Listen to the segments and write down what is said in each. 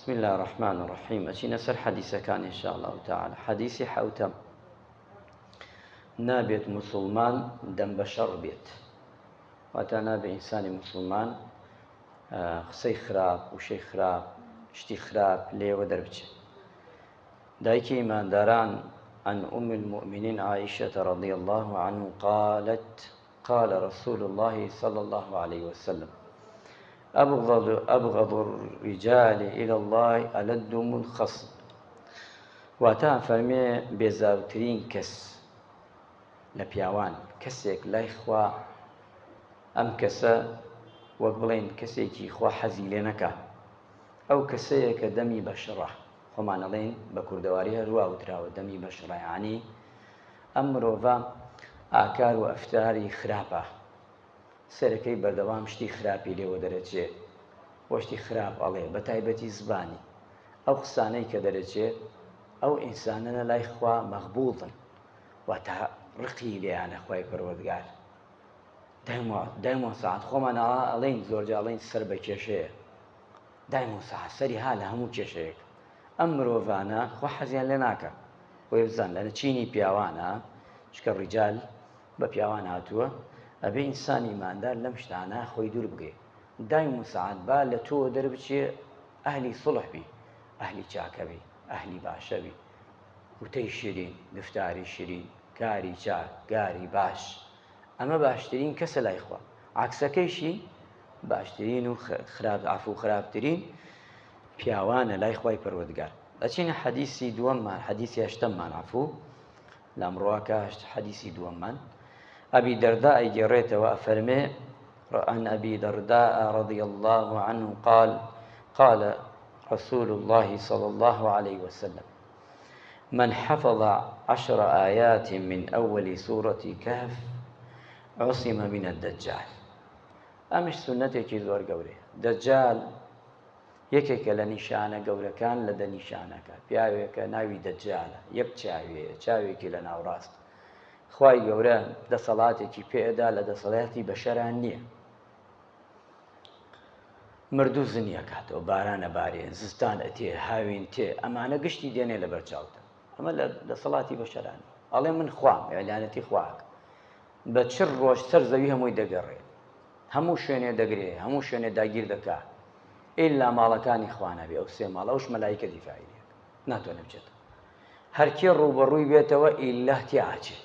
بسم الله الرحمن الرحيم. أشي نسر حديثة كان إن شاء الله تعالى. حديثي حوتم نابت مسلمان دم بشر بيت واتانا بإنسان مسلمان قسەی خراپ وشەی خراپ شتی خراپ لێوە دەربچێت. دایکی ئیمانداران عن أم المؤمنين عائشة رضي الله عنه قالت قال رسول الله صلى الله عليه وسلم أبغض الرجال إلى الله ألدهم الخصم. واتان فرمي بێزاوترین کەس لە پیاوان کەسێک لای خوا ئەم کەسە وەک بڵێن کەسێکی خوا حەزی لێ نەکا ئەو کەسەیە کە دەمی بەشڕە خۆمان ئەڵێن بە کوردەواری هەروە وتراوە دەمی بەشڕە یعنی ئەم مرۆڤە ئاکار و ئەفتاری خراپە سەرەکەی بەردەوام شتی خراپی لێوە دەرەچێت وە شتی خراپ ئەڵێ بە تایبەتی زبانی ئەو قسانەی کە دەرەچێت ئەو ئینسانە لای خوا مەغبوڵن واتە ڕقی لێیانە خوای پەروەردگار دایمەوە ساعت خۆمان ئەڵێن زۆرجە ئەڵێن سەر بە کێشەیە دایمەوە ساعت سەری ها لە هەموو کێشەیەک ئەم مرۆڤانە خوا حەزیان لێ ناکە وەی بزان لە چینی پیاوانە چکە ڕیجال بە پیاوان هاتووە ئەبێ ئینسانی ئیماندار لەم شتانە خۆی دوور بگێ دایمەوە ساعت با لە تۆ دەربچێ ئەهلی سڵح بی ئەهلی چاکە بی ئەهلی باشە بی وتەی شیرین گفتاری شیرین کاری چاک گاری باش ئەمە باشترین کەسە لای خوا عەکسەکەیشی باشترین و عەفو خراپترین پیاوانە لای خوای پەروەردگار. ئەچینە حەدیثی دووەممان حەدیثی هەشتەممان عەفو لە ئەمڕۆکە حەدیثی دووەممان ئەبی دەرداء ئەیگێڕێتەوە ئەفەرمێ عن أبي درداء رضي الله عنه قال رسول الله صلى الله عليه وسلم من حفظ 10 آيات من أول سورة كهف عصم من الدجال. ئەمش سنەتێکی زۆر گەورەیە. دەجال یەکێکە لە نیشانە گەورەکان لە دەنیشانەکە پیاوێکە ناوی دەجالە یەک چاوێیە چاوێکی لە ناوڕاست خوای گەورە دەسەڵاتێکی پێدا لە دەسەڵاتی بەشەران نییە مردوو زنیە کاتەوە بارانە بارێن زستان ئەتێ هاوین تێ ئەمانە گشتی دێنێ لە بەرچاوتە ئەمە لە دەسەڵاتی بەشەران ئەڵێ من خوام ئێلانەتی خواک بە چر ڕۆژ سەر زەوی هەمووی دەگەڕێت هەموو شوێنێ دەگرێ هەموو شوێنێ داگیر دەکات ئیلا ماڵەکانی خوانەبێ ئەو سێ ماڵ ئەوش مەلایکە دیفاعیەک ناتوانێ بچێتەوە هەرکێ ڕوبەڕووی بێتەوە ئیلا تیاچێ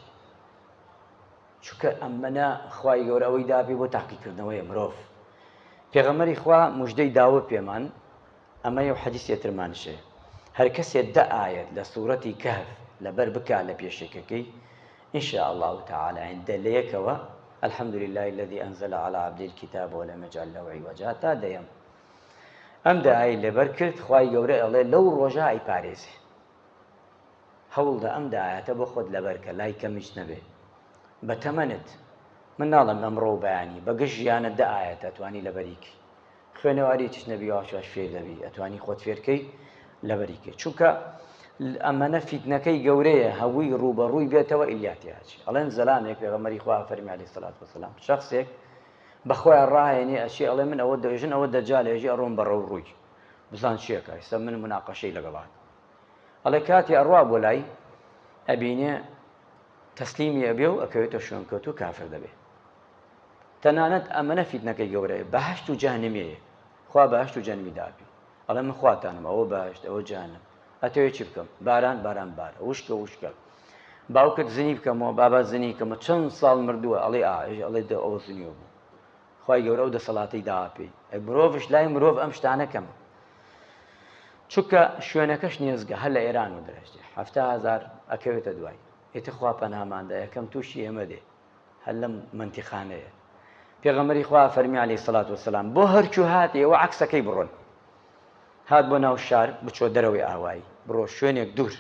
چونکە ئەمەنە خوای گەورە ئەوەی دابێ بۆ تاقیکردنەوەی مرۆڤ پێغەمبەری خوا موژدەی داوە پێمان ئەمە یو حەدیثێ ترمانشێ هەر کەسێ 10 ئایەت لە سوورەتی کەهف لەبەر بکا لە پێشێکەکەی إن شاء الله تعالى عند ليكوا الحمد لله الذي أنزل على عبده الكتاب ولم يجعل له عوجا تا دەیەم ئەم داعای لەبەر کرد خوای گەورە ئەڵێ لەو ڕۆژە ئەیپارێزێ هەوڵدە ئەم داعایەتە بۆ خۆت لەبەر کە لای کەمیش نەبێ بە تەمەنت من ناڵم ئەمڕۆ بەیانی بەگشت ژیانە 10 ئایەت ئەتوانی لەبەریکی خوێنەواری چش نەبی واشواش فێر دەبی ئەتوانی خۆت فێرکەی لەبەریکە چونکە ئەمەنە فیتنەکەی گەورەیە هەووی ڕوبەڕووی بێتەوە ئیلیاتیاچی ئەڵێن زەلامێک پێغەمبەری خوا فەرمی عەلەیهی سەڵات وەسەلام شەخسێک بەخۆیان ڕاهێنێ ئەچێ ئەڵێ من ئەوە دەژن ئەوە دەجال هێژی ئەڕۆم بە ڕەوڕووی بزان چیەکە ئێستا من مناقەشەی لەگەڵات ئەڵێ کاتی ئەڕوا بۆ لای ئەبینێ تەسلیمی ئەبێ و ئەکەوێتە شوێنکەوت و کافر دەبێ تەنانەت ئەمەنە فیتنەکەی گەورەیە بەهەشت و جەهەنەمەیە خوا بەهەشت و جەهەنەمی دابی ئەڵێ من خواتانم ئەوە بەهەشت ئەوە جەهەنەم ئەتەوێ چی بکەم باران بارە وشکە وشکە باوکت زنی بکەمەوە بابا زنی کەمە چەند ساڵ مردووە ئەڵێ ئەڵێ ئەوە زنیوە بوو خوای گەورە ئەو دەسەڵاتی داوا پێی مرۆڤش لای مرۆڤ ئەم شتانە کەمە چونکە شوێنەکەش نێزگە هەر لە ئێران و دەرەشتێ 7,000 ئەکەوێتە دوای ئێتە خوا پەناماندا یەکەم تووشی ئێمە دێ هەر لەم منتیخانەیە پێغەمبەری خوا فەرمی عەلەیهی سەڵات وەسەلام بۆ هەرکوو هاتی ئێوە عەکسەکەی بڕۆن هات بۆ ناو شار بچۆ دەرەوەی ئاوایی بڕۆ شوێنێک دوور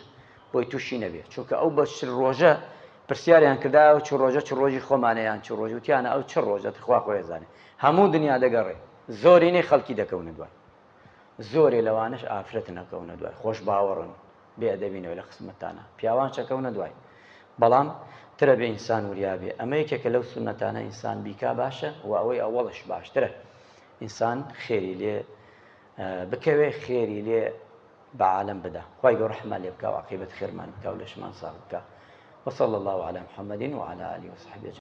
بۆی تووشی نەبێت چونکە ئەو بە چ ڕۆژە پرسیاریان کرداوە چ ڕۆژە چ ڕۆژی خۆمانەیان چ ڕۆژی وتیانە ئەو چ ڕۆژە خوا خۆی زانێ هەموو دنیا دەگەڕێ زۆرینەی خەڵکی دەکەونە دوای زۆرێ لەوانش ئافرەت نەکەونە دوای خۆش باوەڕن بێئەدەبینەوە لە قسمەتانە پیاوان چەکەونە دوای بەڵام ترە بێ ئینسان وریابێ ئەمە یەکێکە لەو سونەتانە ئینسان بیکا باشە و ئەوەی ئەوەڵش باشترە ئینسان خێری لێ بکەوێ خێری لێ بعالم بدا خی گەور رحمە لێ بکە و عاقبەت خێرمان بکە و لەشمان ساڵ بکە وصلى الله على محمد وعلى آله وصحبه أجمعين